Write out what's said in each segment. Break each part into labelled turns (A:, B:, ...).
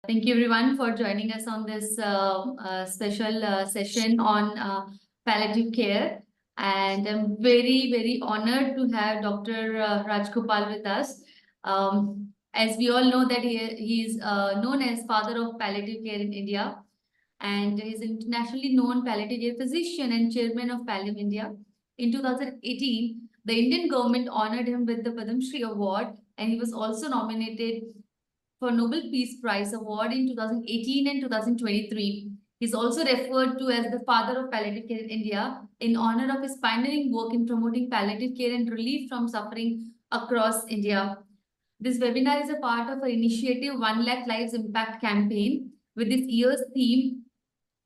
A: Thank you everyone for joining us on this special session on palliative care. And I'm very, very honored to have Dr. Rajagopal with us. As we all know that he is known as Father of Palliative Care in India, and is internationally known palliative care physician and chairman of Palliative India. In 2018, the Indian government honored him with the Padma Shri Award, and he was also nominated for Nobel Peace Prize award in 2018 and 2023. He's also referred to as the Father of Palliative Care in India in honor of his pioneering work in promoting palliative care and relief from suffering across India. This webinar is a part of our initiative 1 Lakh Lives Impact campaign with this year's theme,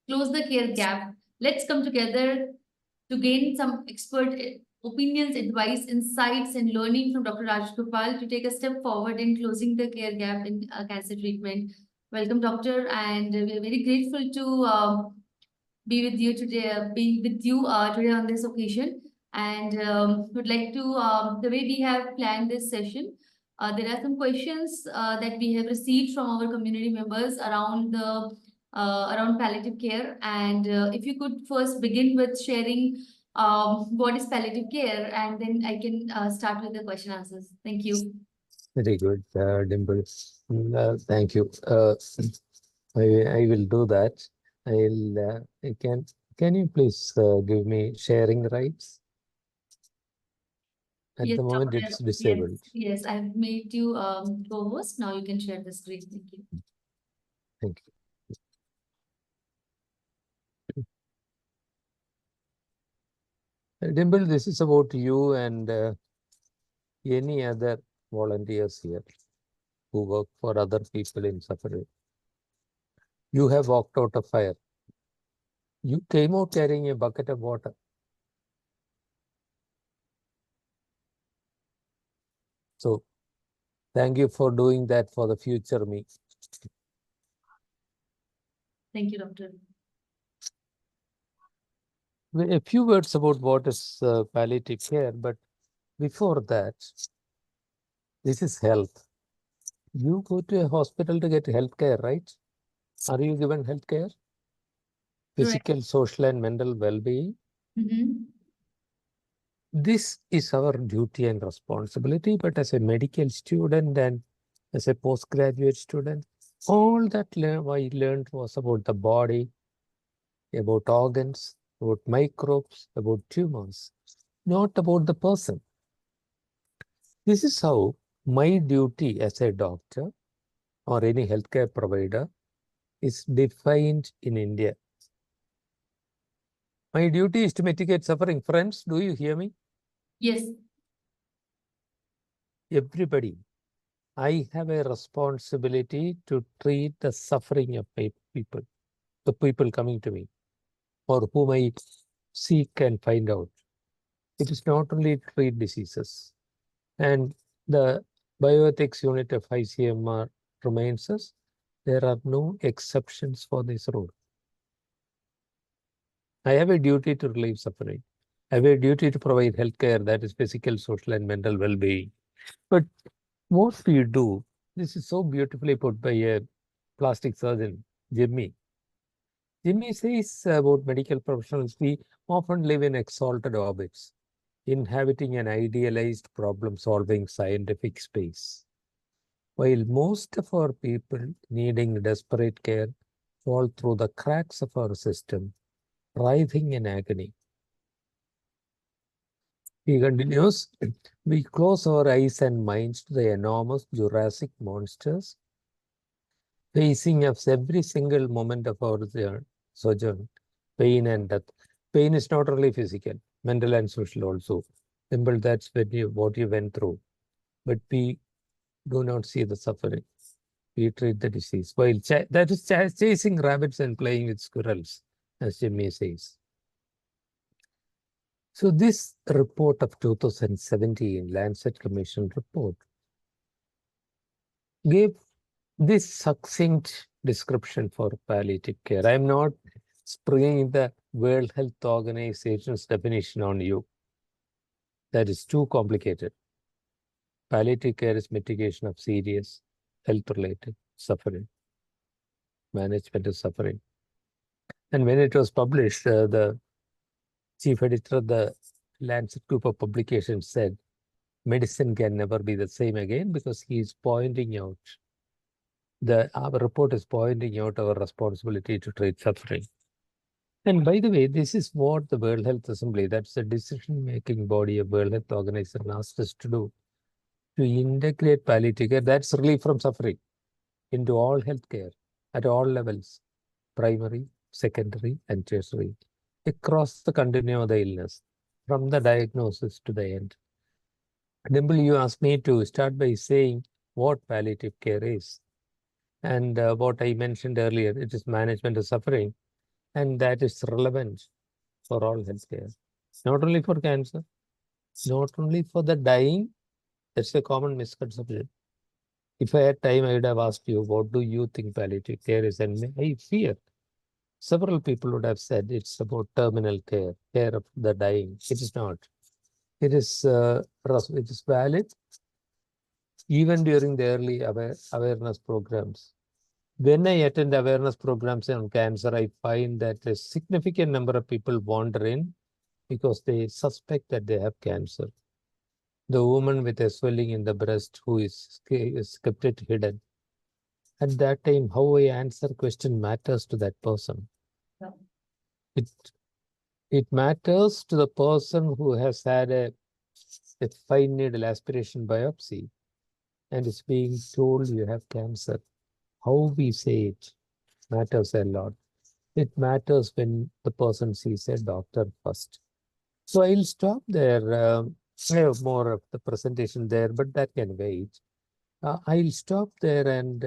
A: Close the Care Gap. Let's come together to gain some expert opinions, advice, insights, and learning from Dr. Rajagopal to take a step forward in closing the care gap in cancer treatment. Welcome, Doctor, and we are very grateful to be with you today, today on this occasion. And would like to, the way we have planned this session, there are some questions that we have received from our community members around the around palliative care. And if you could first begin with sharing what is palliative care, and then I can start with the question answers. Thank you.
B: Very good, Dimple. Thank you. I will do that. Can you please give me sharing rights? At
A: Yes,
B: the moment,
A: Dr.
B: it's disabled.
A: Yes, I've made you co-host. Now you can share the screen. Thank you.
B: Thank you. Dimple, this is about you and any other volunteers here who work for other people in suffering. You have walked out of fire. You came out carrying a bucket of water. So, thank you for doing that for the future me.
A: Thank you, Doctor.
B: A few words about what is palliative care, but before that, this is health. You go to a hospital to get health care, right? Are you given health care? Physical, social, and mental well-being. This is our duty and responsibility, but as a medical student and as a postgraduate student, all that I learned was about the body, about organs, about microbes, about tumors, not about the person. This is how my duty as a doctor or any healthcare provider is defined in India. My duty is to mitigate suffering. Friends, do you hear me?
A: Yes.
B: Everybody, I have a responsibility to treat the suffering of people, the people coming to me, or whom I seek and find out. It is not only treat diseases. And the bioethics unit of ICMR reminds us there are no exceptions for this rule. I have a duty to relieve suffering. I have a duty to provide healthcare, that is physical, social, and mental well-being. But what we do, this is so beautifully put by a plastic surgeon, Jimmy. Jimmy says about medical professionals, we often live in exalted orbits, inhabiting an idealized problem-solving scientific space, while most of our people needing desperate care fall through the cracks of our system, writhing in agony. He continues, we close our eyes and minds to the enormous Jurassic monsters facing us every single moment of our sojourn, pain and death. Pain is not only physical, mental and social also. Simple, that's what you went through. But we do not see the suffering. We treat the disease. While that is chasing rabbits and playing with squirrels, as Jimmy says. So this report of 2017, Lancet Commission report, gave this succinct description for palliative care. I am not springing the World Health Organization's definition on you. That is too complicated. Palliative care is mitigation of serious health-related suffering. Management of Suffering. And when it was published, the chief editor of the Lancet group of publications said, medicine can never be the same again, because he is pointing out, our report is pointing out our responsibility to treat suffering. And by the way, this is what the World Health Assembly, that's the decision-making body of World Health Organization, asked us to do, to integrate palliative care, that's relief from suffering, into all healthcare at all levels, primary, secondary, and tertiary, across the continuum of the illness, from the diagnosis to the end. Dimple, you asked me to start by saying what palliative care is. And what I mentioned earlier, it is management of suffering, and that is relevant for all healthcare, not only for cancer, not only for the dying. That's a common misconception. If I had time, I would have asked you, what do you think palliative care is? And I fear several people would have said it's about terminal care, care of the dying. It is not. It is valid even during the early awareness programs. When I attend awareness programs on cancer, I find that a significant number of people wander in because they suspect that they have cancer. The woman with a swelling in the breast who is kept it hidden. At that time, how I answer question matters to that person. Yeah. It matters to the person who has had a fine needle aspiration biopsy and is being told you have cancer. How we say it matters a lot. It matters when the person sees a doctor first. So I'll stop there. I have more of the presentation there, but that can wait. I'll stop there and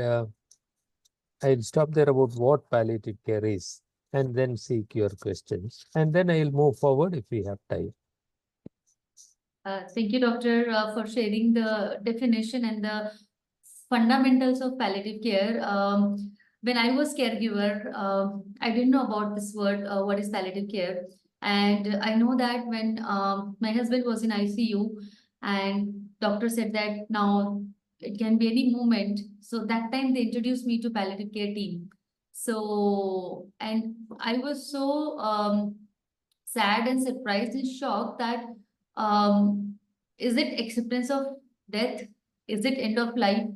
B: I'll stop there about what palliative care is, and then seek your questions. And then I'll move forward if we have time.
A: Thank you, Doctor, for sharing the definition and the fundamentals of palliative care. When I was caregiver, I didn't know about this word, what is palliative care. And I know that when my husband was in ICU and doctor said that now it can be any moment. So that time they introduced me to palliative care team. So, and I was so sad and surprised and shocked that is it acceptance of death? Is it end of life?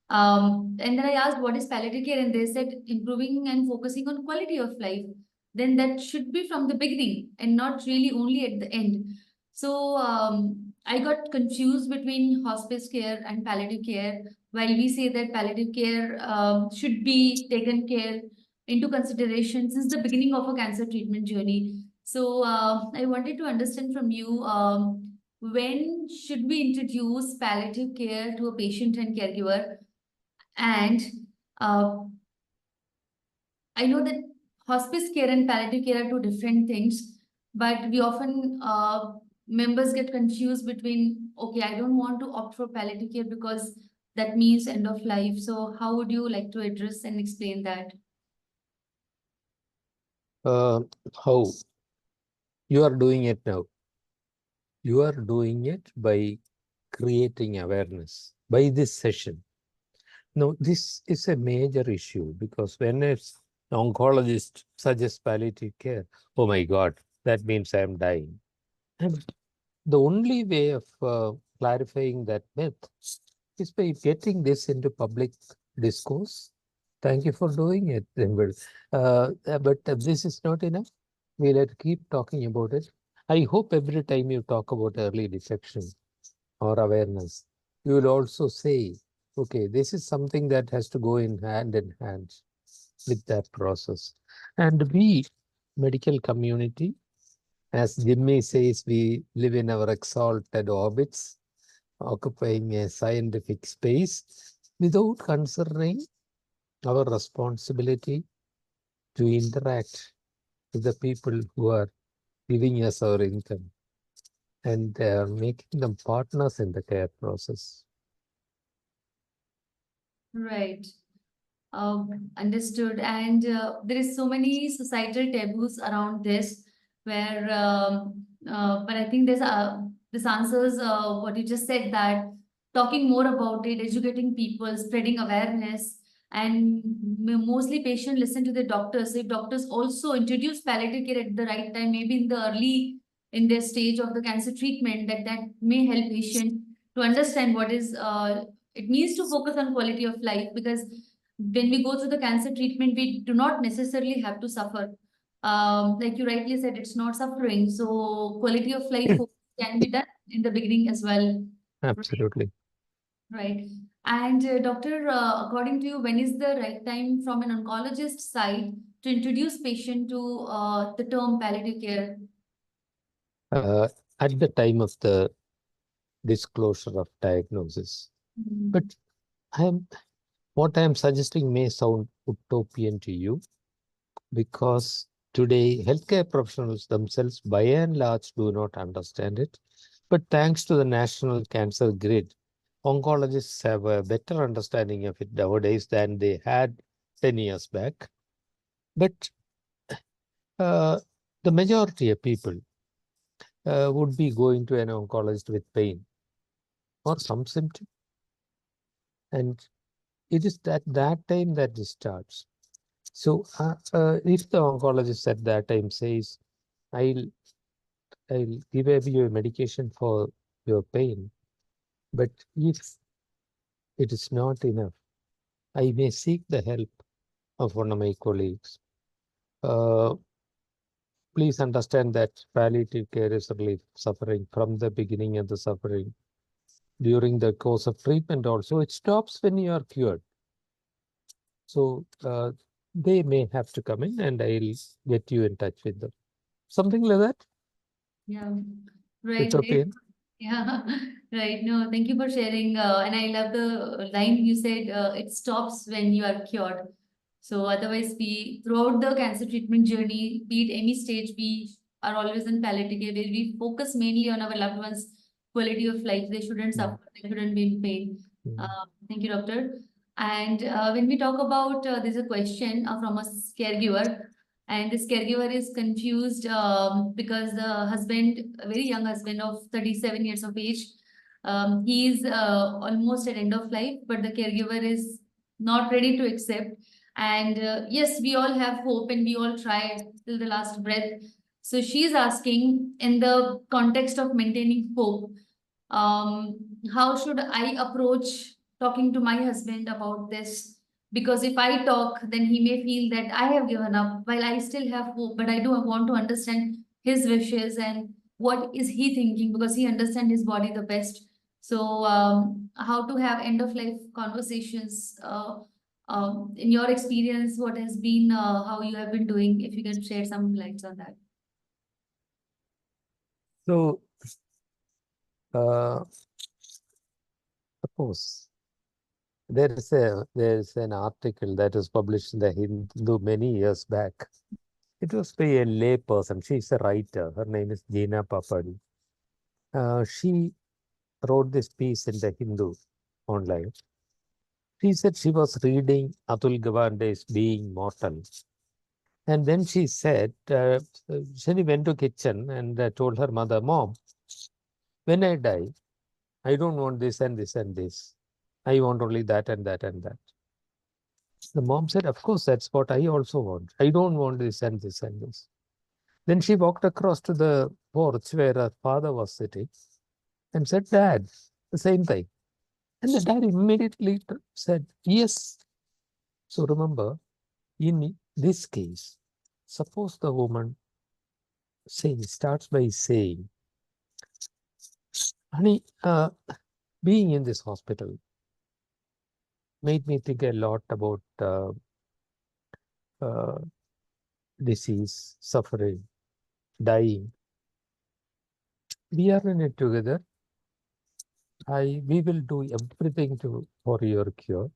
A: And then I asked, what is palliative care? And they said, improving and focusing on quality of life. Then that should be from the beginning and not really only at the end. So I got confused between hospice care and palliative care. While we say that palliative care should be taken care into consideration since the beginning of a cancer treatment journey. So I wanted to understand from you, when should we introduce palliative care to a patient and caregiver? And I know that hospice care and palliative care are two different things, but we often members get confused between, okay, I don't want to opt for palliative care because that means end of life. So how would you like to address and explain that?
B: How? You are doing it now. You are doing it by creating awareness, by this session. Now, this is a major issue because when an oncologist suggests palliative care, oh my God, that means I am dying. And the only way of clarifying that myth is by getting this into public discourse. Thank you for doing it, Dimple. But this is not enough. We'll have to keep talking about it. I hope every time you talk about early detection or awareness, you will also say, okay, this is something that has to go in hand with that process. And we, medical community, as Jimmy says, we live in our exalted orbits, occupying a scientific space without considering our responsibility to interact with the people who are giving us our income and making them partners in the care process.
A: Right. Understood. And there is so many societal taboos around this, where, but I think this answers what you just said, that talking more about it, educating people, spreading awareness, and mostly patients listen to the doctors. So if doctors also introduce palliative care at the right time, maybe in the early in their stage of the cancer treatment, that may help patient to understand what is it means to focus on quality of life, because when we go through the cancer treatment, we do not necessarily have to suffer. Like you rightly said, it's not suffering. So quality of life can be done in the beginning as well.
B: Absolutely.
A: Right. And doctor, according to you, when is the right time from an oncologist side to introduce patient to the term palliative care?
B: At the time of the disclosure of diagnosis. But what I am suggesting may sound utopian to you, because today healthcare professionals themselves by and large do not understand it. But thanks to the National Cancer Grid, oncologists have a better understanding of it nowadays than they had 10 years back. But the majority of people would be going to an oncologist with pain or some symptom. And it is at that time that it starts. So if the oncologist at that time says, I'll give you a medication for your pain, but if it is not enough, I may seek the help of one of my colleagues. Please understand that palliative care is relief suffering from the beginning of the suffering. During the course of treatment also, it stops when you are cured. So they may have to come in and I'll get you in touch with them. Something like that.
A: Yeah, right.
B: It's okay.
A: Yeah, right. No, thank you for sharing. And I love the line you said, it stops when you are cured. So otherwise, we throughout the cancer treatment journey, be it any stage, we are always in palliative care, where we focus mainly on our loved ones' quality of life. They shouldn't suffer, they shouldn't be in pain. Thank you, doctor. And when we talk about, there's a question from a caregiver, and this caregiver is confused because the husband, a very young husband of 37 years of age, he is almost at end of life, but the caregiver is not ready to accept. And yes, we all have hope and we all try till the last breath. So she's asking, in the context of maintaining hope, um, how should I approach talking to my husband about this? Because if I talk, then he may feel that I have given up while I still have hope, but I do want to understand his wishes and what is he thinking, because he understands his body the best. So, how to have end of life conversations? In your experience, what has been how you have been doing? If you can share some lights on that.
B: So suppose there is an article that was published in the Hindu many years back. It was by a lay person. She's a writer. Her name is Jeena Papadi. She wrote this piece in the Hindu online. She said she was reading Atul Gawande's Being Mortal. And then she said, she went to kitchen and told her mother, Mom, when I die, I don't want this and this and this. I want only that and that and that. The mom said, of course, that's what I also want. I don't want this and this and this. Then she walked across to the porch where her father was sitting and said, Dad, the same thing. And the dad immediately said, yes. So remember, in this case, suppose the woman starts by saying, honey, being in this hospital made me think a lot about disease, suffering, dying. We are in it together. We will do everything for your cure.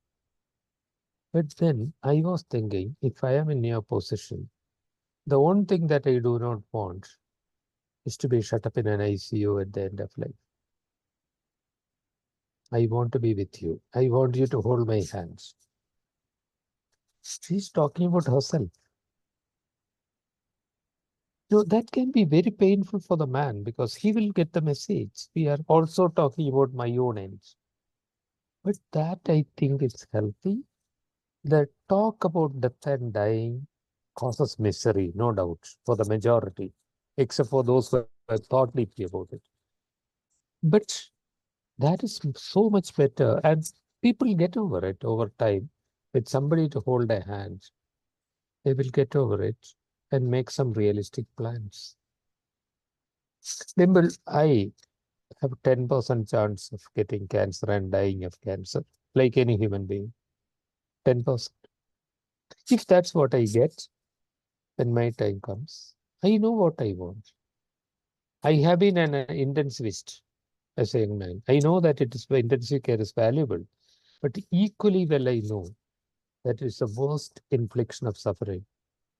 B: But then I was thinking, if I am in your position, the one thing that I do not want is to be shut up in an ICU at the end of life. I want to be with you. I want you to hold my hands. She's talking about herself. So that can be very painful for the man, because he will get the message. We are also talking about my own ends. But that I think is healthy. The talk about death and dying causes misery, no doubt, for the majority, except for those who have thought deeply about it. But that is so much better, and people get over it over time. With somebody to hold their hand, they will get over it and make some realistic plans. Dimple, I have 10% chance of getting cancer and dying of cancer, like any human being. 10%. If that's what I get, when my time comes, I know what I want. I have been an intensivist as a young man. I know that intensive care is valuable, but equally well I know that is the worst infliction of suffering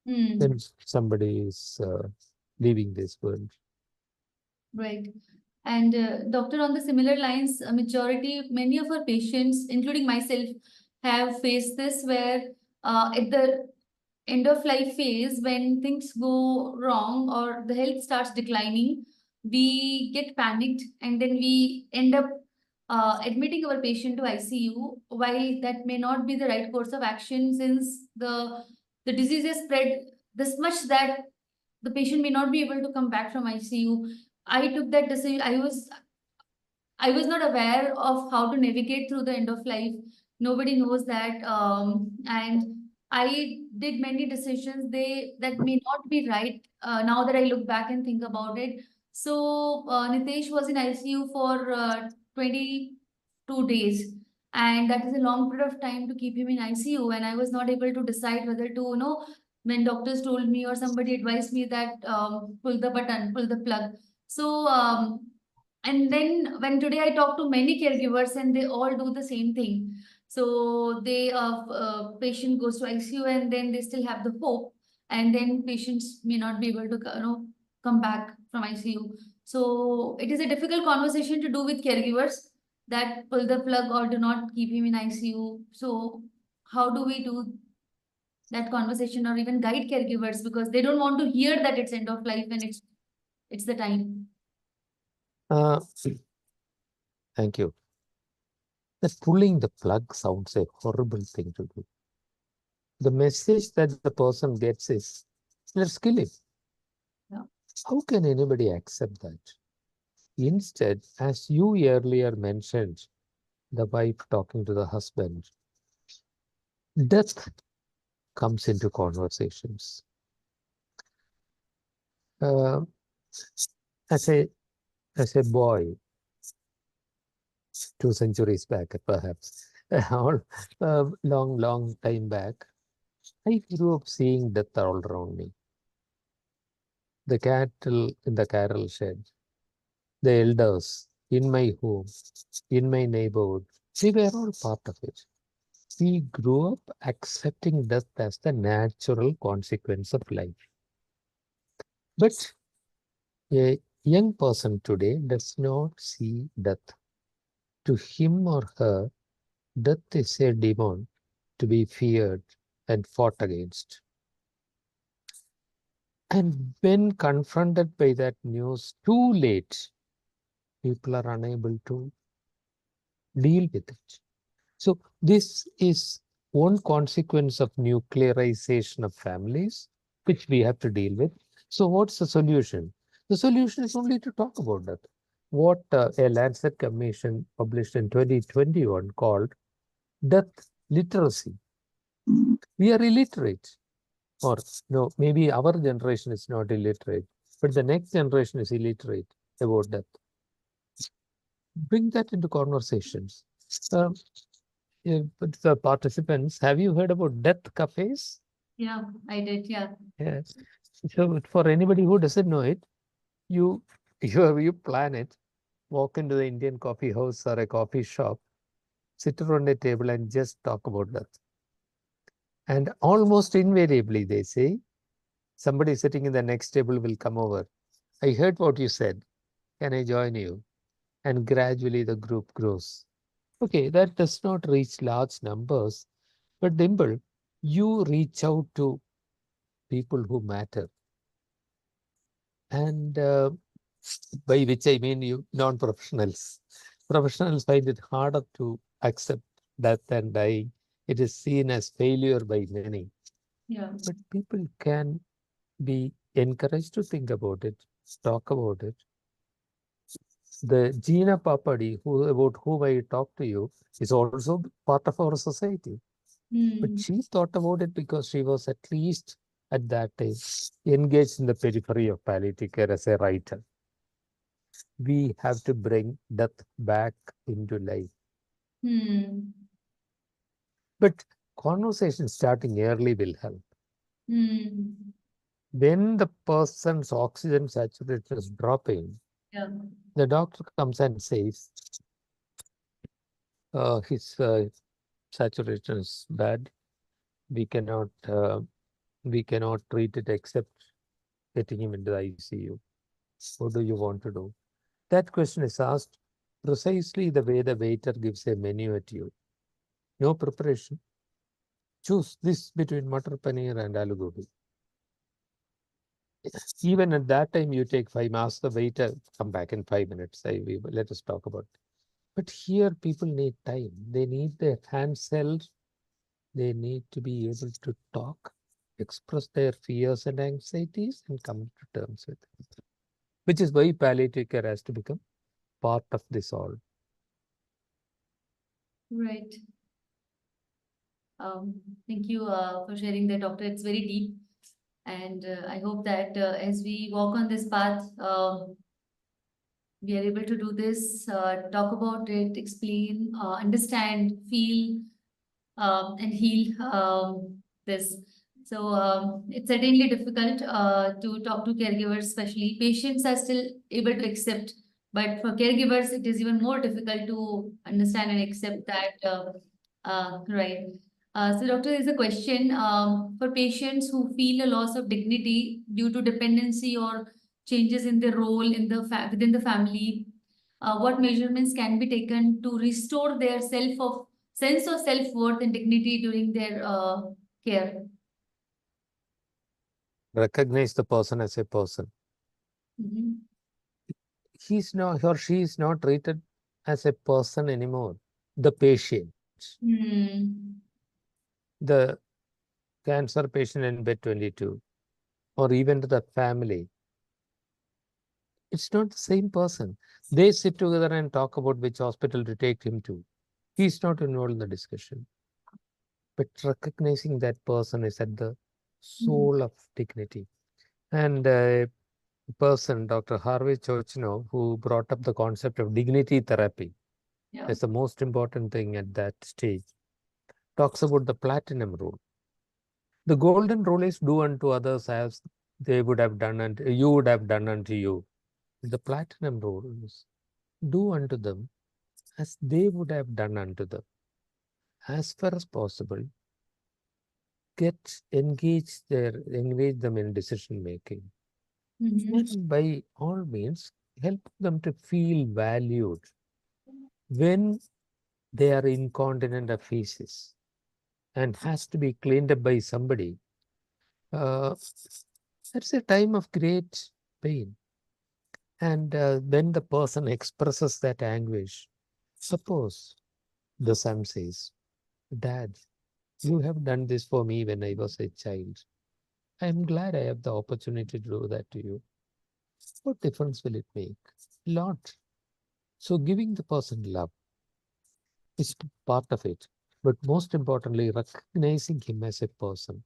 B: when somebody is leaving this world.
A: Right. And doctor, on the similar lines, many of our patients, including myself, have faced this where at the end of life phase, when things go wrong or the health starts declining, we get panicked and then we end up admitting our patient to ICU, while that may not be the right course of action, since the disease has spread this much that the patient may not be able to come back from ICU. I took that decision. I was not aware of how to navigate through the end of life. Nobody knows that. And I did many decisions that may not be right now that I look back and think about it. So Nitesh was in ICU for 22 days. And that is a long period of time to keep him in ICU. And I was not able to decide whether to, when doctors told me or somebody advised me that pull the button, pull the plug. So and then when today I talk to many caregivers and they all do the same thing. So they patient goes to ICU and then they still have the hope, and then patients may not be able to come back from ICU. So it is a difficult conversation to do with caregivers, that pull the plug or do not keep him in ICU. So how do we do that conversation or even guide caregivers, because they don't want to hear that it's end of life and it's the time.
B: Thank you. That pulling the plug sounds a horrible thing to do. The message that the person gets is, let's kill him.
A: Yeah.
B: How can anybody accept that? Instead, as you earlier mentioned, the wife talking to the husband, death comes into conversations. As a boy, 2 centuries back, perhaps, long time back, I grew up seeing death all around me. The cattle in the cattle shed, the elders in my home, in my neighborhood, they were all part of it. We grew up accepting death as the natural consequence of life. But a young person today does not see death. To him or her, death is a demon to be feared and fought against. And when confronted by that news too late, people are unable to deal with it. So this is one consequence of nuclearization of families, which we have to deal with. So what's the solution? The solution is only to talk about that. What a Lancet Commission published in 2021 called death literacy. We are illiterate. Or no, maybe our generation is not illiterate, but the next generation is illiterate about death. Bring that into conversations. But the participants, have you heard about death cafes?
A: Yeah, I did. Yeah.
B: Yes. So for anybody who doesn't know it, you plan it, walk into the Indian coffee house or a coffee shop, sit around a table and just talk about that. And almost invariably they say, somebody sitting in the next table will come over. I heard what you said. Can I join you? And gradually the group grows. Okay, that does not reach large numbers, but Dimple, you reach out to people who matter. And by which I mean you non-professionals. Professionals find it harder to accept death and dying It is seen as failure by many.
A: Yeah.
B: But people can be encouraged to think about it, talk about it. The Gina Papadi, about whom I talked to you, is also part of our society. But she thought about it because she was at least at that time engaged in the periphery of palliative care as a writer. We have to bring death back into life. But conversation starting early will help. When the person's oxygen saturation is dropping,
A: Yeah.
B: the doctor comes and says, his saturation is bad. We cannot treat it except getting him into the ICU. What do you want to do? That question is asked precisely the way the waiter gives a menu at you. No preparation. Choose this between matar paneer and aloo gobi. Even at that time, you take 5 minutes. Ask the waiter, come back in 5 minutes. Let us talk about it. But here, people need time. They need their hands held. They need to be able to talk, express their fears and anxieties, and come to terms with it. Which is why palliative care has to become part of this all.
A: Right. Thank you for sharing that, Doctor. It's very deep. And I hope that as we walk on this path, we are able to do this, talk about it, explain, understand, feel, and heal this. So it's certainly difficult to talk to caregivers, especially patients are still able to accept, but for caregivers, it is even more difficult to understand and accept that. Right. So, doctor, there's a question for patients who feel a loss of dignity due to dependency or changes in their role in the within the family. What measurements can be taken to restore their sense of self-worth and dignity during their care?
B: Recognize the person as a person.
A: Mhm.
B: He's not, or she is not treated as a person anymore. The patient,
A: Hmm.
B: the cancer patient in bed 22, or even to the family. It's not the same person. They sit together and talk about which hospital to take him to. He's not involved in the discussion. But recognizing that person is at the
A: Mhm.
B: soul of dignity. And a person, Dr. Harvey Churchno, who brought up the concept of dignity therapy
A: Yeah.
B: as the most important thing at that stage, talks about the platinum rule. The golden rule is do unto others as they would have done and you would have done unto you. The platinum rule is do unto them as they would have done unto them. As far as possible, engage them in decision making.
A: Mhm.
B: And by all means, help them to feel valued when they are incontinent of feces and has to be cleaned up by somebody. That's a time of great pain. And when the person expresses that anguish, suppose the son says, Dad, you have done this for me when I was a child. I am glad I have the opportunity to do that to you. What difference will it make? Lot. So giving the person love is part of it. But most importantly, recognizing him as a person.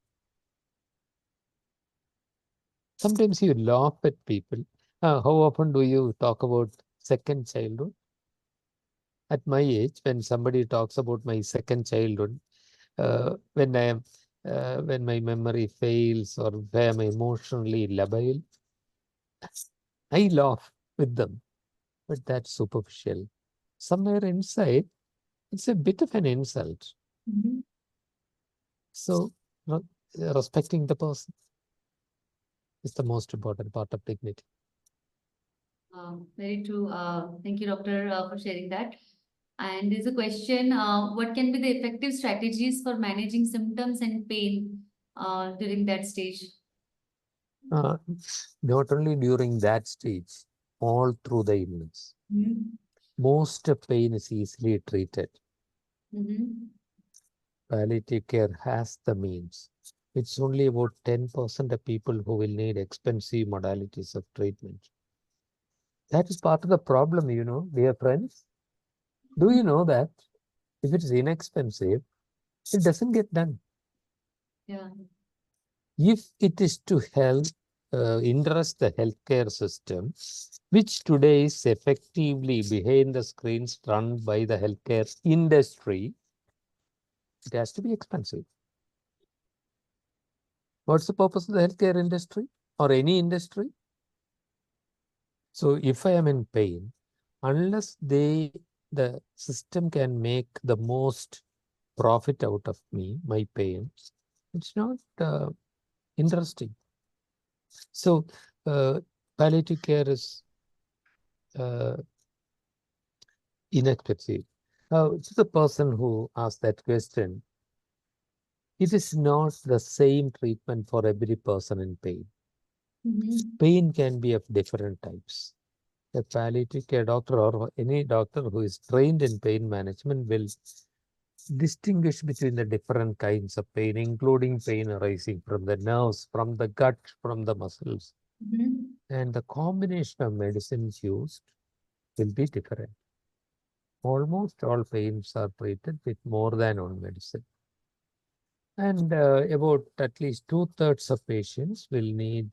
B: Sometimes you laugh at people. How often do you talk about second childhood? At my age, when somebody talks about my second childhood, when my memory fails or where I'm emotionally labile, I laugh with them. But that's superficial. Somewhere inside, it's a bit of an insult.
A: Mhm.
B: So, respecting the person is the most important part of dignity.
A: Very true. Thank you, doctor, for sharing that. And there's a question, what can be the effective strategies for managing symptoms and pain during that stage?
B: Uh, Not only during that stage, all through the illness.
A: Mhm.
B: Most of pain is easily treated.
A: Mhm.
B: palliative care has the means. It's only about 10% of people who will need expensive modalities of treatment. That is part of the problem, dear friends. Do you know that if it is inexpensive, it doesn't get done?
A: Yeah.
B: If it is to help interest the healthcare system, which today is effectively behind the screens run by the healthcare industry, it has to be expensive. What's the purpose of the healthcare industry or any industry? So if I am in pain, unless the system can make the most profit out of me, my pain, it's not interesting. So palliative care is inexpensive. To the person who asked that question, it is not the same treatment for every person in pain. Pain can be of different types. A palliative care doctor or any doctor who is trained in pain management will distinguish between the different kinds of pain, including pain arising from the nerves, from the gut, from the muscles. And the combination of medicines used will be different. Almost all pains are treated with more than one medicine. And about at least 2/3 of patients will need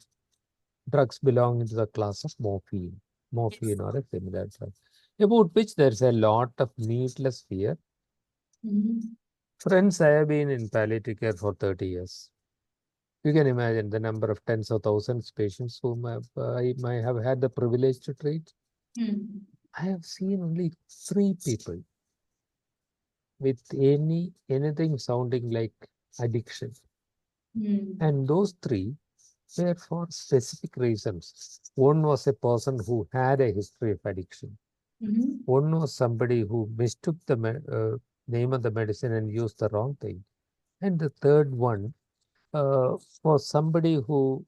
B: drugs belonging to the class of morphine or a similar drug, about which there's a lot of needless fear. Friends, I have been in palliative care for 30 years. You can imagine the number of tens of thousands of patients whom I might have had the privilege to treat. I have seen only 3 people with anything sounding like addiction. And those 3 were for specific reasons. One was a person who had a history of addiction. One was somebody who mistook the name of the medicine and used the wrong thing. And the third one was somebody who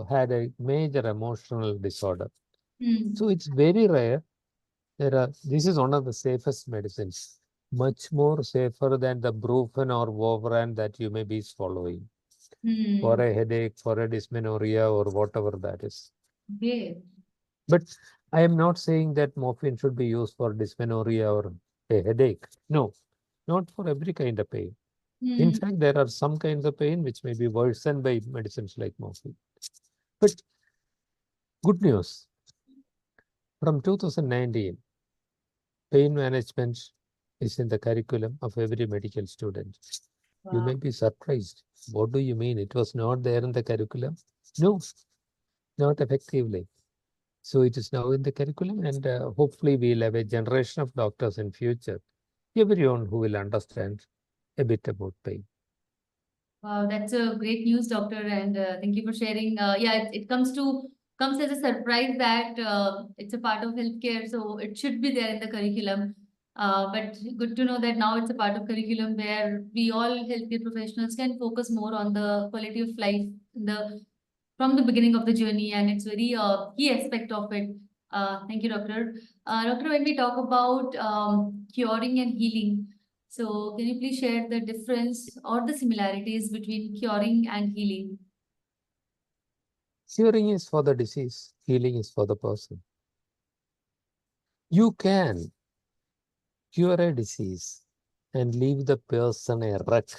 B: had a major emotional disorder. So it's very rare. This is one of the safest medicines, much more safer than the Brufen or Vovaran that you may be swallowing for a headache, for a dysmenorrhea, or whatever that is. But I am not saying that morphine should be used for dysmenorrhea or a headache. No, not for every kind of pain. In fact, there are some kinds of pain which may be worsened by medicines like morphine. But good news, from 2019, pain management is in the curriculum of every medical student. You may be surprised. What do you mean? It was not there in the curriculum? No, not effectively. So it is now in the curriculum, and hopefully we'll have a generation of doctors in future, everyone who will understand a bit about pain.
A: Wow, that's a great news, doctor, and thank you for sharing. Yeah, it comes as a surprise that it's a part of healthcare, so it should be there in the curriculum. But good to know that now it's a part of curriculum where we all healthcare professionals can focus more on the quality of life from the beginning of the journey, and it's very key aspect of it. Thank you, doctor. Doctor, when we talk about curing and healing. So, can you please share the difference or the similarities between curing and healing?
B: Curing is for the disease, healing is for the person. You can cure a disease and leave the person a wreck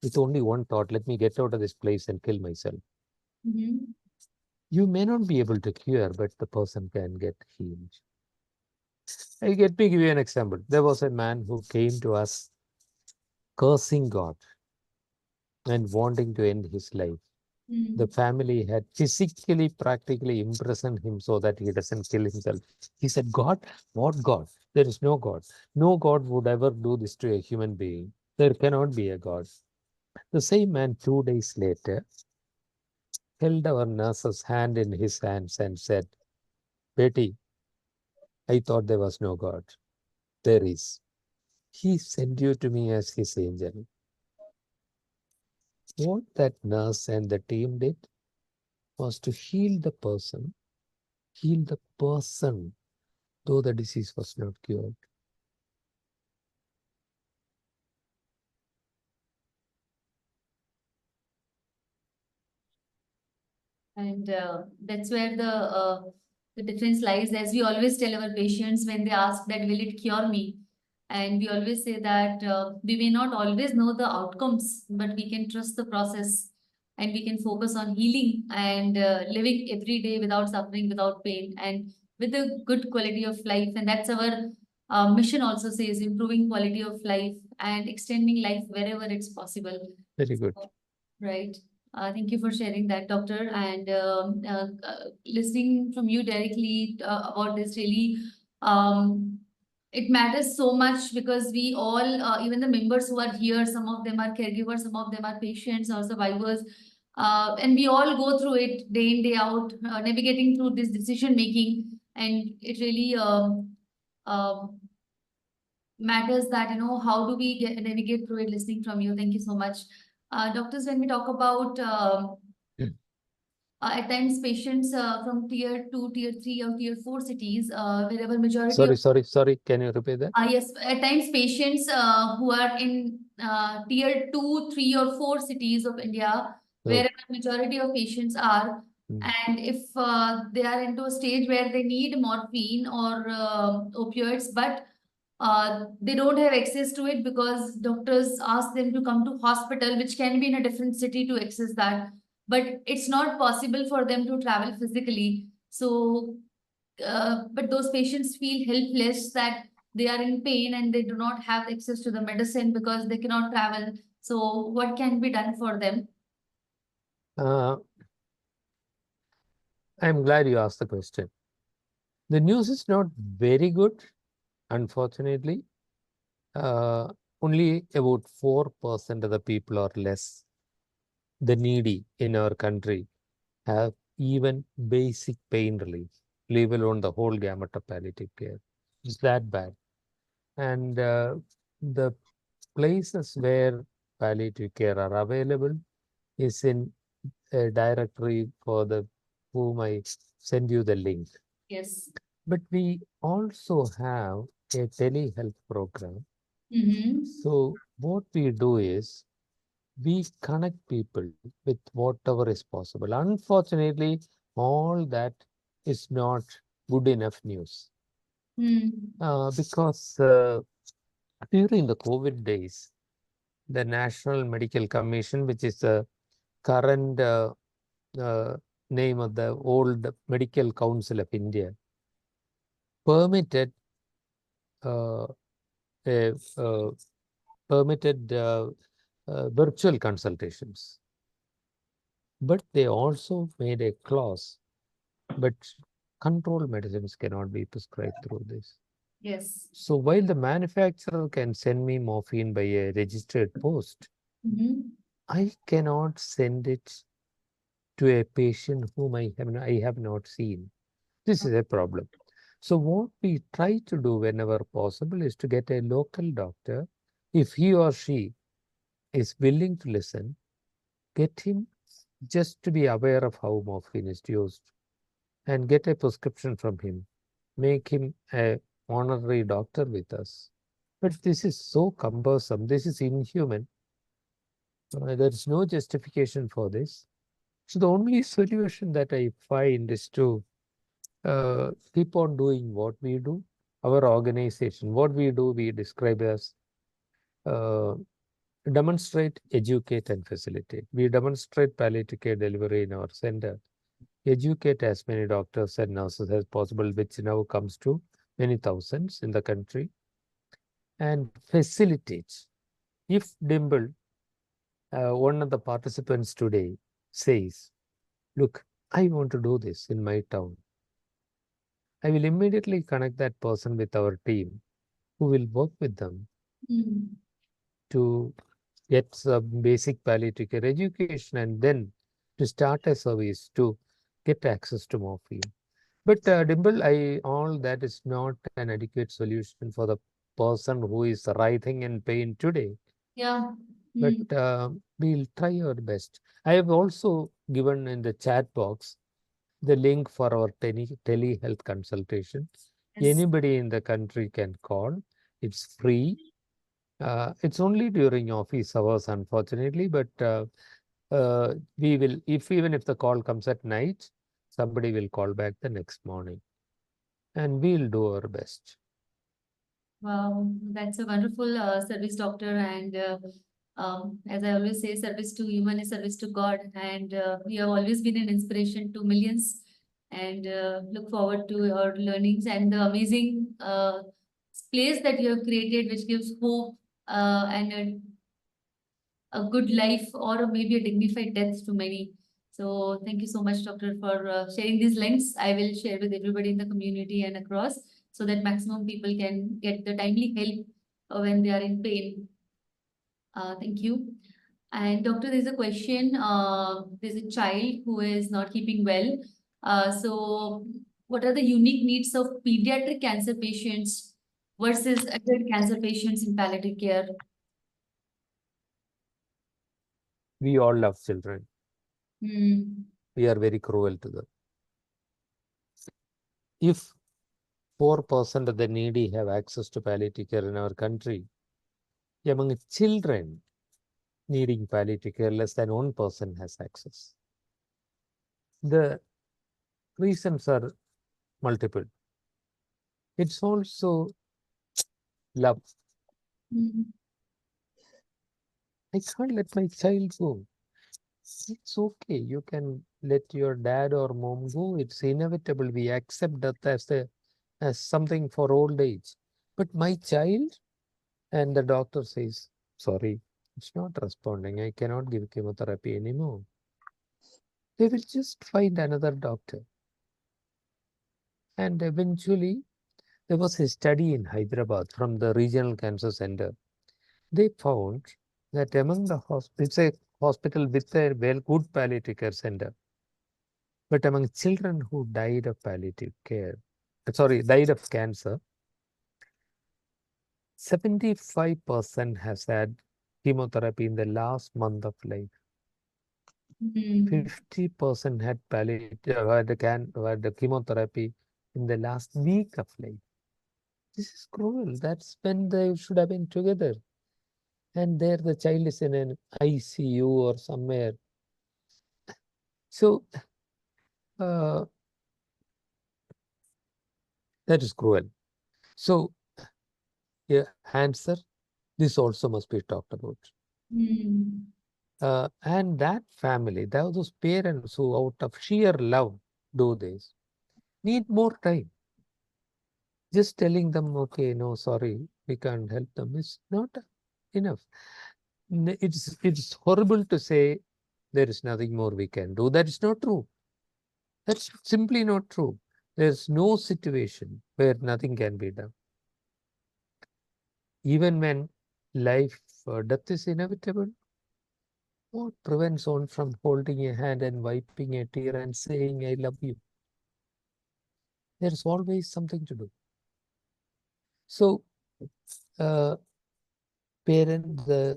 B: with only one thought: let me get out of this place and kill myself. You may not be able to cure, but the person can get healed. Let me give you an example. There was a man who came to us cursing God and wanting to end his life. The family had physically, practically imprisoned him so that he doesn't kill himself. He said, God? What God? There is no God. No God would ever do this to a human being. There cannot be a God. The same man 2 days later held our nurse's hand in his hands and said, Betty, I thought there was no God. There is. He sent you to me as his angel. What that nurse and the team did was to heal the person, though the disease was not cured.
A: And that's where the difference lies. As we always tell our patients when they ask that, will it cure me? And we always say that we may not always know the outcomes, but we can trust the process and we can focus on healing and living every day without suffering, without pain, and with a good quality of life. And that's our mission also says, improving quality of life and extending life wherever it's possible.
B: Very good.
A: Right. Thank you for sharing that, doctor. And listening from you directly about this really, it matters so much because we all, even the members who are here, some of them are caregivers, some of them are patients or survivors, and we all go through it day in, day out, navigating through this decision making. And it really matters that, how do we navigate through it, listening from you. Thank you so much. Doctors, when we talk about at times patients from tier 2, tier 3 or tier 4 cities, wherever majority of
B: Sorry, can you repeat that?
A: yes, at times patients who are in tier 2, 3 or 4 cities of India, wherever majority of patients are, and if they are into a stage where they need morphine or opioids, but they don't have access to it because doctors ask them to come to hospital, which can be in a different city to access that. But it's not possible for them to travel physically. So, but those patients feel helpless that they are in pain and they do not have access to the medicine because they cannot travel. So, what can be done for them?
B: I'm glad you asked the question. The news is not very good, unfortunately. Only about 4% of the people or less, the needy in our country, have even basic pain relief, leave alone the whole gamut of palliative care. It's that bad. And the places where palliative care are available is in a directory for the whom I send you the link.
A: Yes.
B: But we also have a telehealth program. So what we do is we connect people with whatever is possible. Unfortunately, all that is not good enough news. Because during the COVID days, the National Medical Commission, which is the current name of the old Medical Council of India, permitted virtual consultations. But they also made a clause, but control medicines cannot be prescribed through this.
A: Yes.
B: So while the manufacturer can send me morphine by a registered post, I cannot send it to a patient whom I have not seen. This is a problem. So what we try to do whenever possible is to get a local doctor, if he or she is willing to listen, get him just to be aware of how morphine is used and get a prescription from him, make him a honorary doctor with us. But this is so cumbersome. This is inhuman. There is no justification for this. So the only solution that I find is to keep on doing what we do. Our organization, what we do, we describe as demonstrate, educate, and facilitate. We demonstrate palliative care delivery in our center, educate as many doctors and nurses as possible, which now comes to many thousands in the country, and facilitate. If Dimple, one of the participants today, says, look, I want to do this in my town, I will immediately connect that person with our team who will work with them to get some basic palliative care education and then to start a service to get access to morphine. But Dimple, all that is not an adequate solution for the person who is writhing in pain today.
A: Yeah.
B: But we'll try our best. I have also given in the chat box the link for our telehealth consultation.
A: Yes.
B: Anybody in the country can call. It's free. It's only during office hours, unfortunately, but we will, even if the call comes at night, somebody will call back the next morning, and we'll do our best.
A: Wow, that's a wonderful service, doctor. And as I always say, service to human is service to God. And you have always been an inspiration to millions. And look forward to your learnings and the amazing place that you have created, which gives hope and a good life or maybe a dignified death to many. So thank you so much, doctor, for sharing these links. I will share with everybody in the community and across so that maximum people can get the timely help when they are in pain. Thank you. And doctor, there's a question. There's a child who is not keeping well. So what are the unique needs of pediatric cancer patients versus adult cancer patients in palliative care?
B: We all love children.
A: Hmm.
B: We are very cruel to them. If 4% of the needy have access to palliative care in our country, among children needing palliative care, less than 1% has access. The reasons are multiple. It's also love.
A: Hmm.
B: I can't let my child go. It's okay. You can let your dad or mom go. It's inevitable. We accept death as something for old age. But my child, and the doctor says, sorry, it's not responding. I cannot give chemotherapy anymore. They will just find another doctor. And eventually, there was a study in Hyderabad from the Regional Cancer Center. They found that among the it's a hospital with a good palliative care center. But among children who died of palliative care, died of cancer, 75% has had chemotherapy in the last month of life.
A: Hmm.
B: 50% had had the chemotherapy in the last week of life. This is cruel. That's when they should have been together. And there the child is in an ICU or somewhere. So that is cruel. So yeah, answer, this also must be talked about.
A: Hmm.
B: And that family, those parents who out of sheer love do this, need more time. Just telling them, okay, no, sorry, we can't help them is not enough. It's horrible to say there is nothing more we can do. That is not true. That's simply not true. There's no situation where nothing can be done. Even when death is inevitable, what prevents one from holding a hand and wiping a tear and saying, I love you? There's always something to do. So,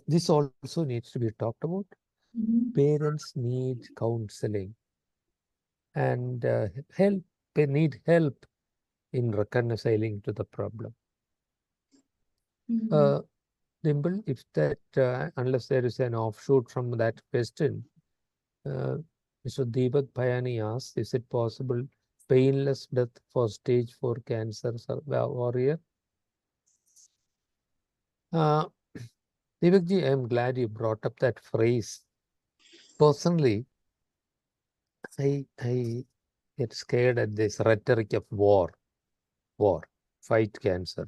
B: this also needs to be talked about.
A: Mhm.
B: Parents need counseling and help. They need help in reconciling to the problem.
A: Mhm.
B: Dimple, if that, unless there is an offshoot from that question, Mr. Deepak Payani asks, is it possible painless death for stage 4 cancer warrior? Deepak ji, I am glad you brought up that phrase. Personally, I get scared at this rhetoric of war, fight cancer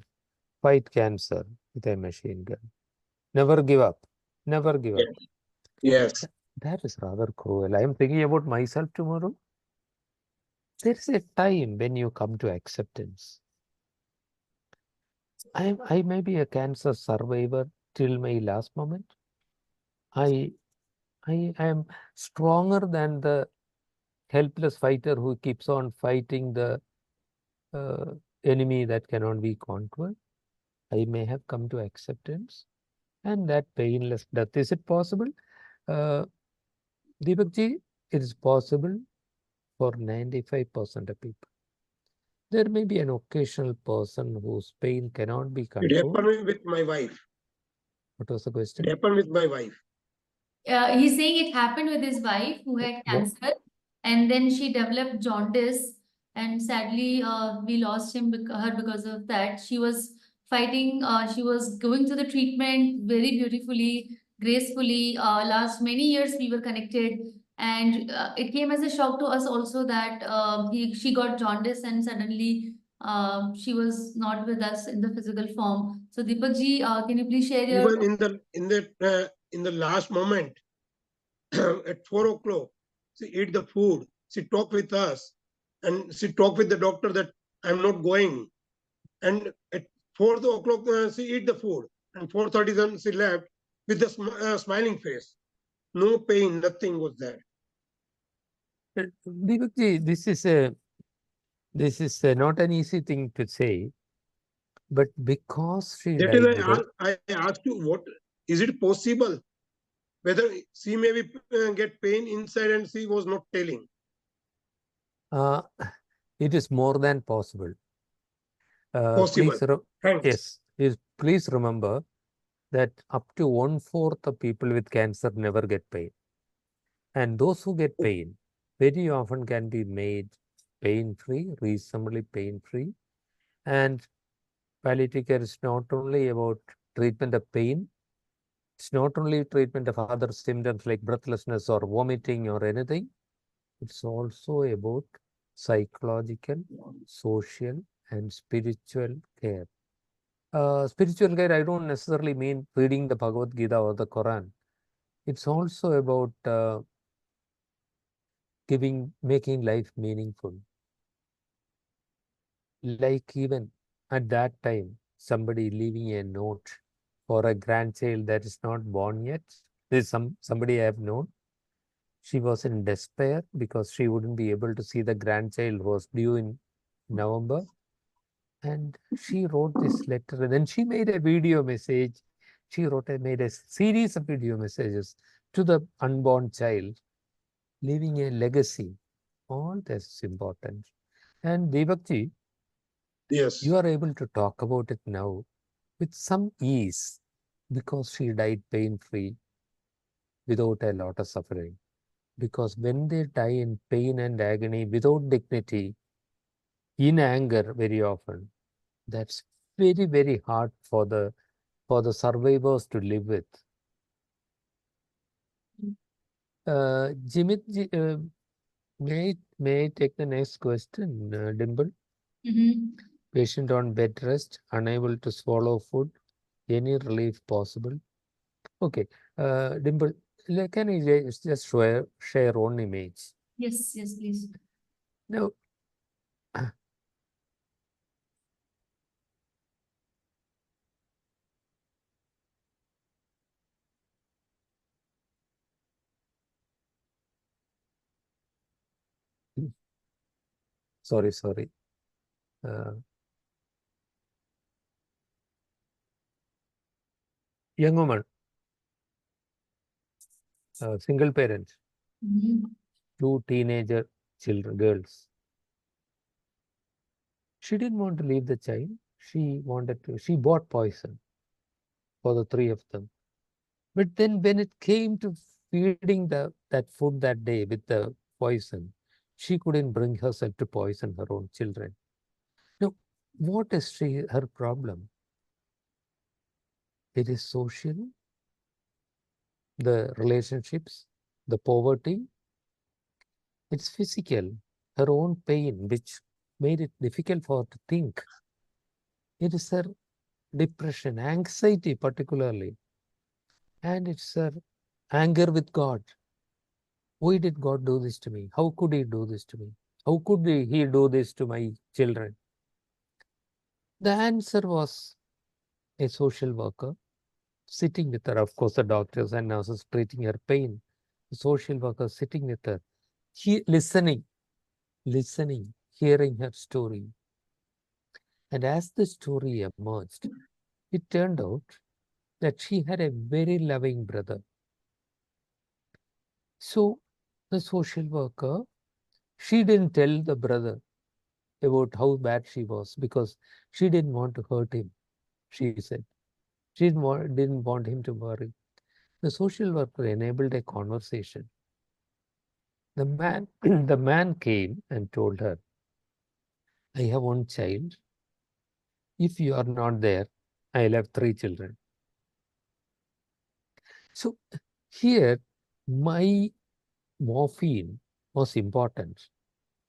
B: with a machine gun. Never give up. Never give up.
C: Yes.
B: That is rather cruel. I am thinking about myself tomorrow. There is a time when you come to acceptance. I may be a cancer survivor till my last moment. I am stronger than the helpless fighter who keeps on fighting the enemy that cannot be conquered. I may have come to acceptance and that painless death. Is it possible? Deepak ji, it is possible for 95% of people. There may be an occasional person whose pain cannot be
C: It
B: controlled.
C: happened with my wife.
B: What was the
C: It
B: question?
C: happened with my wife.
A: He's saying it happened with his wife who had cancer, and then she developed jaundice, and sadly, we lost her because of that. She was fighting. She was going through the treatment very beautifully, gracefully. Last many years, we were connected, and it came as a shock to us also that she got jaundice, and suddenly she was not with us in the physical form. So Deepak ji, can you please share your?
C: Even in the last moment, at 4 o'clock, she eat the food. She talk with us, and she talk with the doctor that I'm not going. And at 4 o'clock, she eat the food, and 4:30 then she left with a smiling face. No pain, nothing was there.
B: Deepak ji, this is not an easy thing to say, but because she
C: That
B: died
C: is
B: without,
C: I asked you, what is it possible? Whether she maybe get pain inside and she was not telling.
B: uh, it is more than possible.
C: Possible. Thanks.
B: Yes, please remember that up to 1/4 of people with cancer never get pain. And those who get pain very often can be made pain-free, reasonably pain-free. And palliative care is not only about treatment of pain, it's not only treatment of other symptoms like breathlessness or vomiting or anything. It's also about psychological, social, and spiritual care. Spiritual care, I don't necessarily mean reading the Bhagavad Gita or the Quran. It's also about making life meaningful. Like even at that time, somebody leaving a note for a grandchild that is not born yet. There's somebody I have known. She was in despair because she wouldn't be able to see the grandchild who was due in November. And she wrote this letter. And then she made a video message. She made a series of video messages to the unborn child, leaving a legacy. All this is important. And Deepakji,
C: Yes.
B: you are able to talk about it now with some ease because she died pain-free without a lot of suffering. Because when they die in pain and agony without dignity, in anger very often, that's very, very hard for the survivors to live with. Jimit, may I take the next question, Dimple? Patient on bed rest, unable to swallow food, any relief possible? Okay, Dimple, can you just share one image?
A: Yes, please.
B: Now, sorry. Young woman, single parent, two teenager girls. She didn't want to leave the child. She bought poison for the three of them. But then when it came to feeding that food that day with the poison, she couldn't bring herself to poison her own children. Now, what is her problem? It is social, the relationships, the poverty. It's physical, her own pain, which made it difficult for her to think. It is her depression, anxiety particularly. And it's her anger with God. Why did God do this to me? How could he do this to me? How could he do this to my children? The answer was a social worker sitting with her. Of course, the doctors and nurses treating her pain. The social worker sitting with her, listening, hearing her story. And as the story emerged, it turned out that she had a very loving brother. So the social worker, she didn't tell the brother about how bad she was because she didn't want to hurt him, she said. She didn't want him to worry. The social worker enabled a conversation. The man came and told her, I have one child. If you are not there, I'll have 3 children. So here, my morphine was important,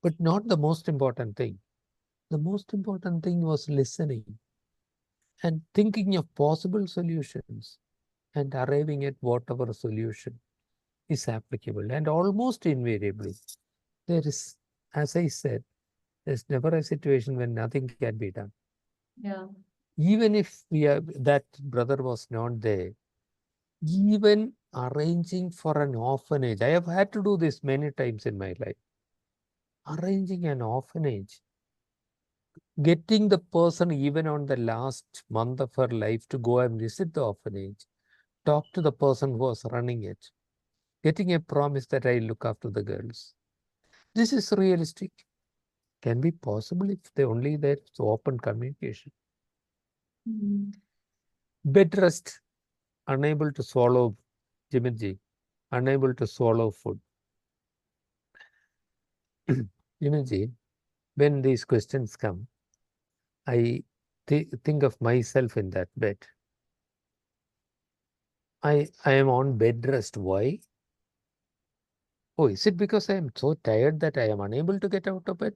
B: but not the most important thing. The most important thing was listening and thinking of possible solutions and arriving at whatever solution is applicable. And almost invariably, there is, as I said, there's never a situation when nothing can be done.
A: Yeah.
B: Even if that brother was not there, even arranging for an orphanage, I have had to do this many times in my life. Arranging an orphanage, getting the person even on the last month of her life to go and visit the orphanage, talk to the person who was running it, getting a promise that I look after the girls. This is realistic. Can be possible if they only there's open communication.
A: Mm.
B: Bed rest, unable to swallow, Jimitji, unable to swallow food. Jimitji, when these questions come, I think of myself in that bed. I am on bed rest. Why? Oh, is it because I am so tired that I am unable to get out of bed?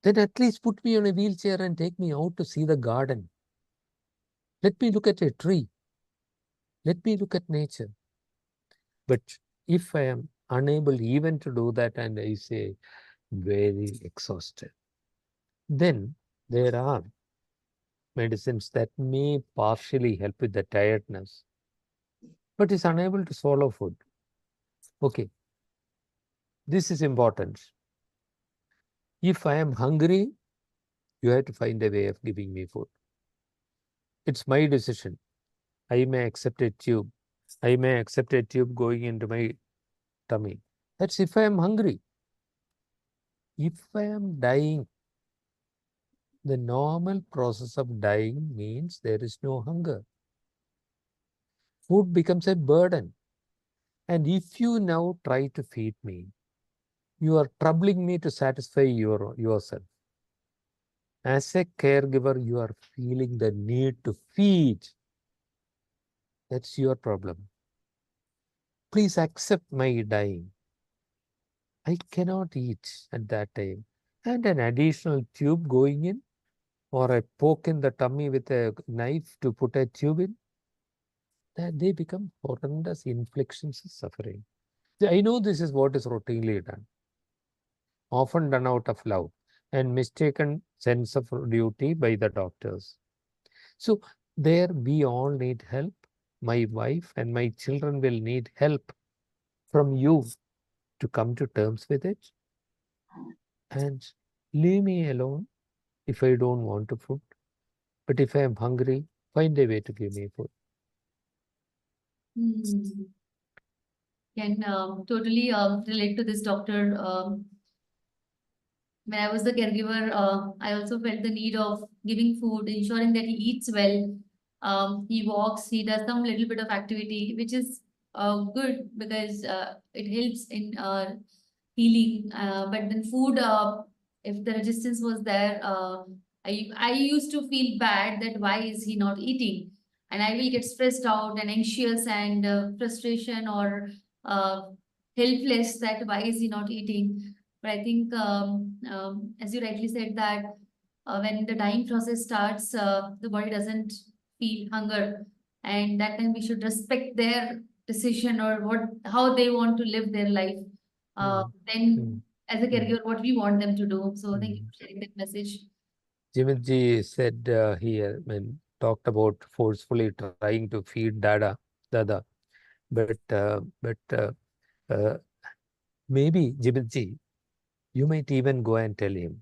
B: Then at least put me on a wheelchair and take me out to see the garden. Let me look at a tree. Let me look at nature. But if I am unable even to do that and I say very exhausted, then there are medicines that may partially help with the tiredness, but is unable to swallow food. Okay, this is important. If I am hungry, you have to find a way of giving me food. It's my decision. I may accept a tube. I may accept a tube going into my tummy. That's if I am hungry. If I am dying, the normal process of dying means there is no hunger. Food becomes a burden. And if you now try to feed me, you are troubling me to satisfy yourself. As a caregiver, you are feeling the need to feed. That's your problem. Please accept my dying. I cannot eat at that time. And an additional tube going in, or a poke in the tummy with a knife to put a tube in, that they become horrendous inflictions of suffering. I know this is what is routinely done, often done out of love and mistaken sense of duty by the doctors. So there we all need help. My wife and my children will need help from you to come to terms with it and leave me alone if I don't want to food. But if I am hungry, find a way to give me food.
A: Mm. Can totally relate to this, doctor. When I was the caregiver, I also felt the need of giving food, ensuring that he eats well. He walks, he does some little bit of activity, which is good because it helps in healing. But then food, if the resistance was there, I used to feel bad that why is he not eating? And I will get stressed out and anxious and frustration or uh, helpless that why is he not eating? But I think, as you rightly said, that when the dying process starts, the body doesn't feel hunger, and that time we should respect their decision or how they want to live their life. Then, as a caregiver, what we want them to do. So, thank you for sharing that message.
B: Jimitji said here, when talked about forcefully trying to feed Dada, but maybe Jimitji, you might even go and tell him,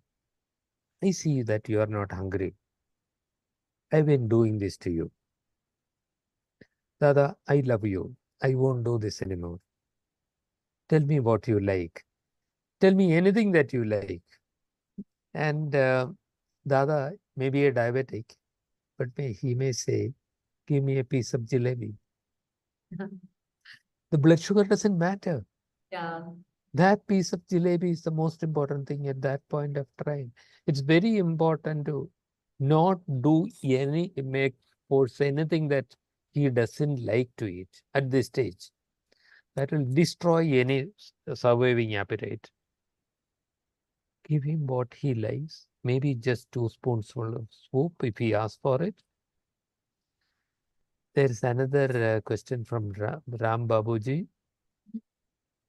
B: I see that you are not hungry. I've been doing this to you. Dada, I love you. I won't do this anymore. Tell me what you like. Tell me anything that you like. And Dada may be a diabetic, but he may say, give me a piece of jalebi. The blood sugar doesn't matter.
A: Yeah.
B: That piece of jalebi is the most important thing at that point of time. It's very important to not do force anything that he doesn't like to eat at this stage. That will destroy any surviving appetite. Give him what he likes, maybe just 2 spoonfuls of soup if he asks for it. There is another question from Ram Babuji.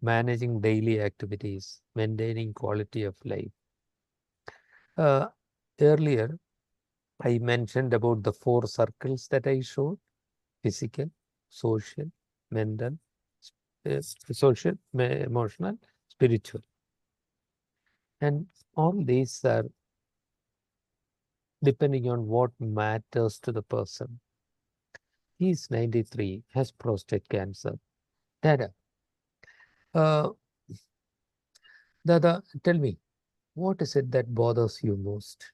B: Managing daily activities, maintaining quality of life. Earlier, I mentioned about the 4 circles that I showed: physical, social, mental, social, emotional, spiritual. And all these are depending on what matters to the person. He is 93, has prostate cancer. Dada, Dada, tell me, what is it that bothers you most?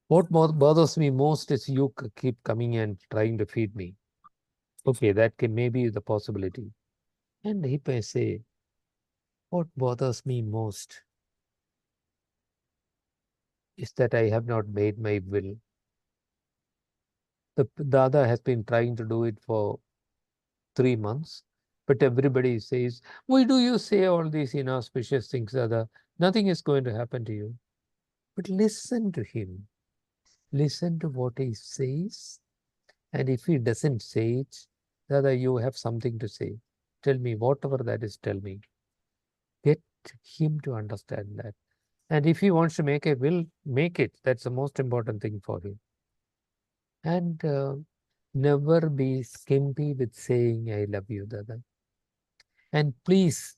B: What bothers me most is you keep coming and trying to feed me. Okay, that can maybe the possibility. And he may say, what bothers me most is that I have not made my will. The Dada has been trying to do it for 3 months, but everybody says, why do you say all these inauspicious things, Dada? Nothing is going to happen to you. But listen to him. Listen to what he says. And if he doesn't say it, Dada, you have something to say. Tell me, whatever that is, tell me. Get him to understand that. And if he wants to make a will, make it. That's the most important thing for him. And never be skimpy with saying, I love you, Dada. And please,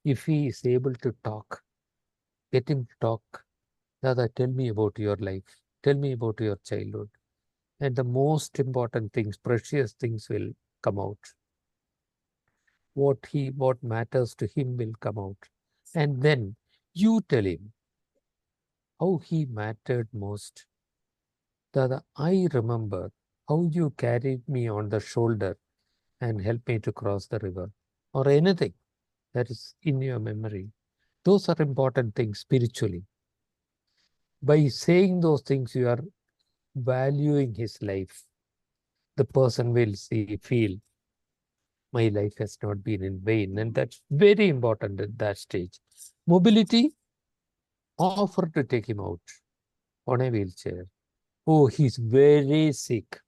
B: if he is able to talk, get him to talk. Dada, tell me about your life. Tell me about your childhood. And the most important things, precious things will come out. What matters to him will come out. And then you tell him how he mattered most. Dada, I remember how you carried me on the shoulder and helped me to cross the river, or anything that is in your memory. Those are important things spiritually. By saying those things, you are valuing his life. The person will feel, my life has not been in vain. And that's very important at that stage. Mobility, offer to take him out on a wheelchair. Oh, he's very sick.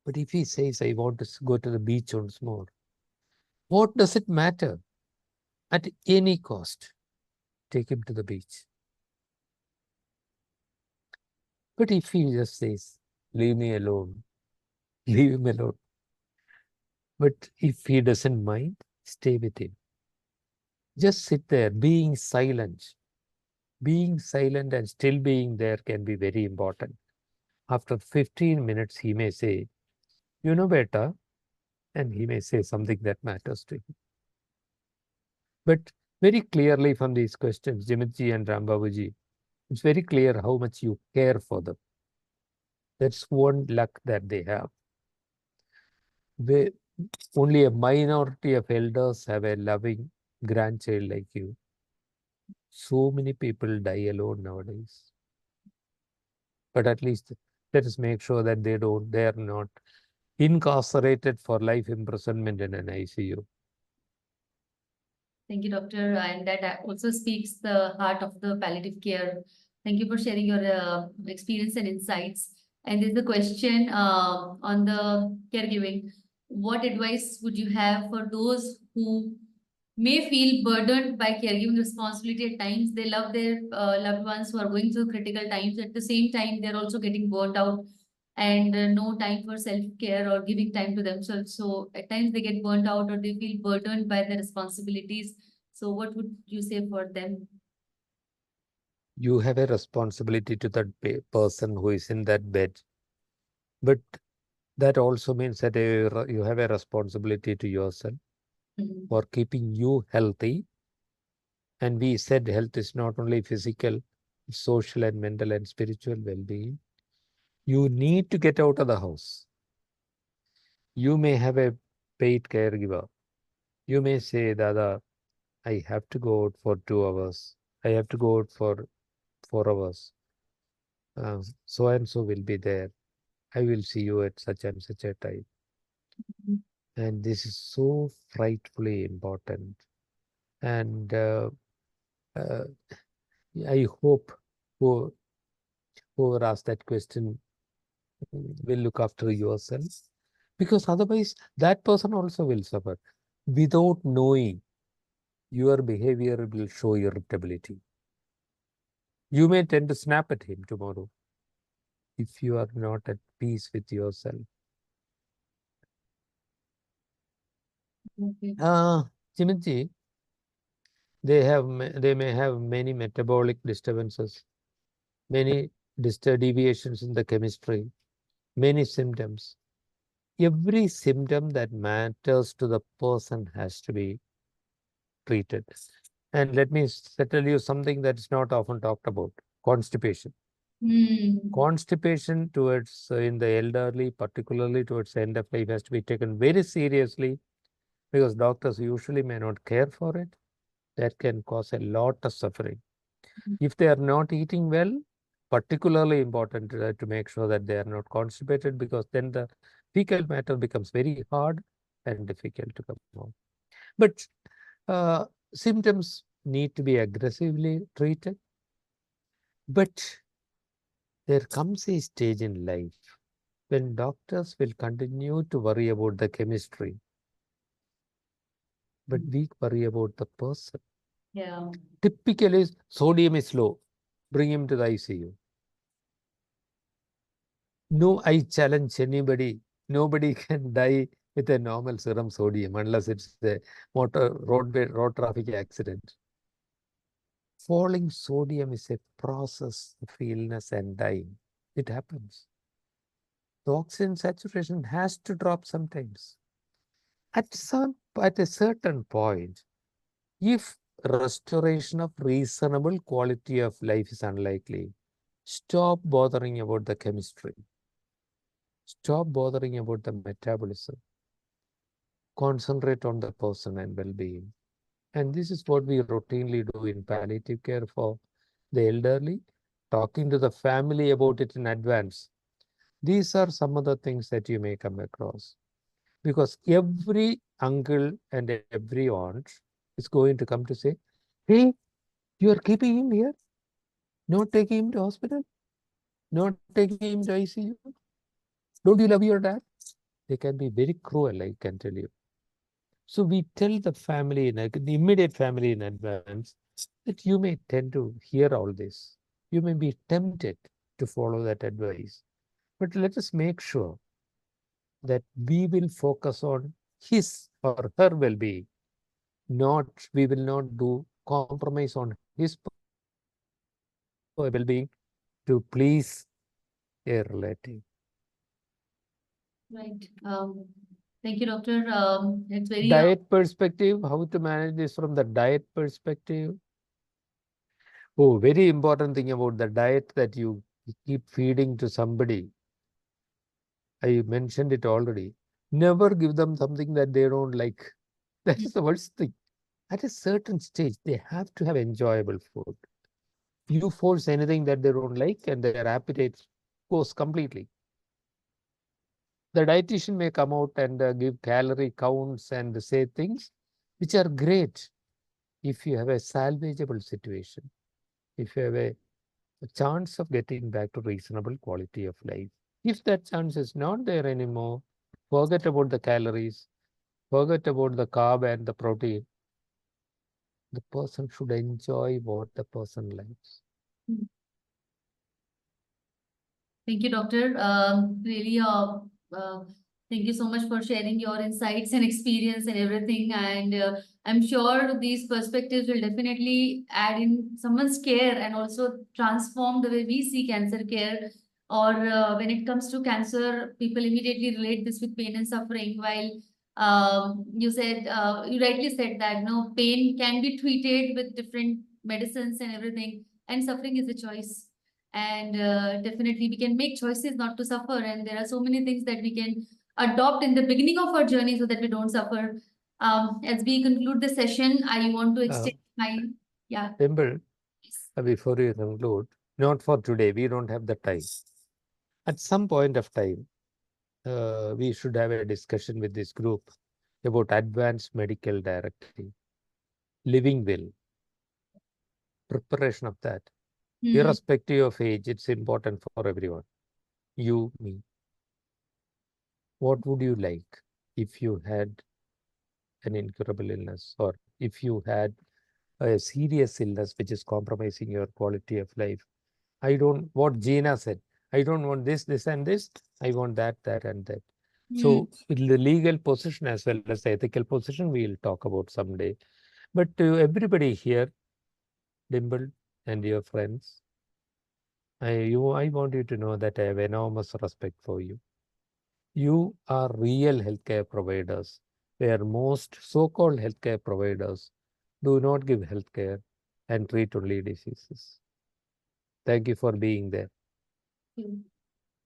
B: But if he says, I want to go to the beach once more, what does it matter? At any cost, take him to the beach. But if he just says, leave me alone, leave him alone. But if he doesn't mind, stay with him. Just sit there, being silent. Being silent and still being there can be very important. After 15 minutes, he may say, you know better, and he may say something that matters to him. But very clearly from these questions, Jimitji and Rambabuji, it's very clear how much you care for them. That's one luck that they have. Only a minority of elders have a loving grandchild like you. So many people die alone nowadays. But at least let us make sure that they are not incarcerated for life imprisonment in an ICU.
A: Thank you, Doctor. And that also speaks the heart of the palliative care. Thank you for sharing your experience and insights. And there's a question on the caregiving. What advice would you have for those who may feel burdened by caregiving responsibility at times? They love their loved ones who are going through critical times. At the same time, they're also getting burnt out and no time for self-care or giving time to themselves. So at times they get burnt out or they feel burdened by their responsibilities. So what would you say for them?
B: You have a responsibility to that person who is in that bed. But that also means that you have a responsibility to yourself for keeping you healthy. And we said health is not only physical, social and mental and spiritual well-being. You need to get out of the house. You may have a paid caregiver. You may say, Dada, I have to go out for 2 hours. I have to go out for 4 hours. So and so will be there. I will see you at such and such a time. And this is so frightfully important. And uh, I hope whoever asked that question will look after yourself, because otherwise that person also will suffer. Without knowing, your behavior will show irritability. You may tend to snap at him tomorrow if you are not at peace with yourself.
A: Okay.
B: Chimanji, they may have many metabolic disturbances, many deviations in the chemistry, many symptoms. Every symptom that matters to the person has to be treated. And let me tell you something that's not often talked about: constipation. Constipation towards in the elderly, particularly towards the end of life, has to be taken very seriously, because doctors usually may not care for it. That can cause a lot of suffering. If they are not eating well, particularly important to make sure that they are not constipated, because then the fecal matter becomes very hard and difficult to come out. But symptoms need to be aggressively treated. But there comes a stage in life when doctors will continue to worry about the chemistry, but we worry about the person.
A: Yeah.
B: Typically, sodium is low, bring him to the ICU. No, I challenge anybody. Nobody can die with a normal serum sodium unless it's a road traffic accident. Falling sodium is a process of illness and dying. It happens. The oxygen saturation has to drop sometimes. At a certain point, if restoration of reasonable quality of life is unlikely, stop bothering about the chemistry. Stop bothering about the metabolism. Concentrate on the person and well-being. And this is what we routinely do in palliative care for the elderly, talking to the family about it in advance. These are some of the things that you may come across. Because every uncle and every aunt is going to come to say, hey, you are keeping him here, not taking him to hospital, not taking him to ICU. Don't you love your dad? They can be very cruel, I can tell you. So we tell the family, the immediate family in advance, that you may tend to hear all this. You may be tempted to follow that advice. But let us make sure that we will focus on his or her well-being. We will not do compromise on his well-being to please a relative.
A: Right. Thank you, doctor. It's very
B: Diet perspective, how to manage this from the diet perspective. Oh, very important thing about the diet that you keep feeding to somebody. I mentioned it already. Never give them something that they don't like. That is the worst thing. At a certain stage, they have to have enjoyable food. You force anything that they don't like and their appetite goes completely. The dietitian may come out and give calorie counts and say things which are great if you have a salvageable situation, if you have a chance of getting back to reasonable quality of life. If that chance is not there anymore, forget about the calories, forget about the carb and the protein. The person should enjoy what the person likes.
A: Thank you, doctor. Really, thank you so much for sharing your insights and experience and everything. And I'm sure these perspectives will definitely add in someone's care and also transform the way we see cancer care. Or when it comes to cancer, people immediately relate this with pain and suffering. While you rightly said that no pain can be treated with different medicines and everything, and suffering is a choice. And definitely we can make choices not to suffer, and there are so many things that we can adopt in the beginning of our journey so that we don't suffer. As we conclude the session, I want to extend my, yeah.
B: Dimple,
A: Yes.
B: before you conclude, not for today, we don't have the time. At some point of time, we should have a discussion with this group about advanced medical directive, living will, preparation of that. Irrespective of age, it's important for everyone. You, me. What would you like if you had an incurable illness, or if you had a serious illness which is compromising your quality of life? I don't, what Gina said, I don't want this, this and this. I want that, that and that. So the legal position as well as the ethical position, we'll talk about someday. But to everybody here, Dimple and your friends, I want you to know that I have enormous respect for you. You are real healthcare providers, where most so-called healthcare providers do not give healthcare and treat only diseases. Thank you for being there.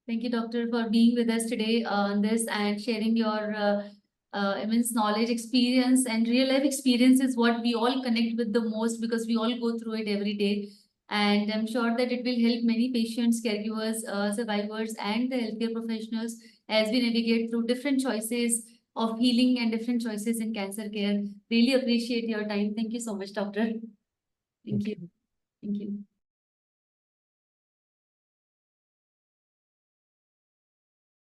A: Thank you, Doctor, for being with us today on this and sharing your immense knowledge, experience, and real life experience is what we all connect with the most, because we all go through it every day. And I'm sure that it will help many patients, caregivers, survivors, and the healthcare professionals as we navigate through different choices of healing and different choices in cancer care. Really appreciate your time. Thank you so much, Doctor. Thank you. Thank you.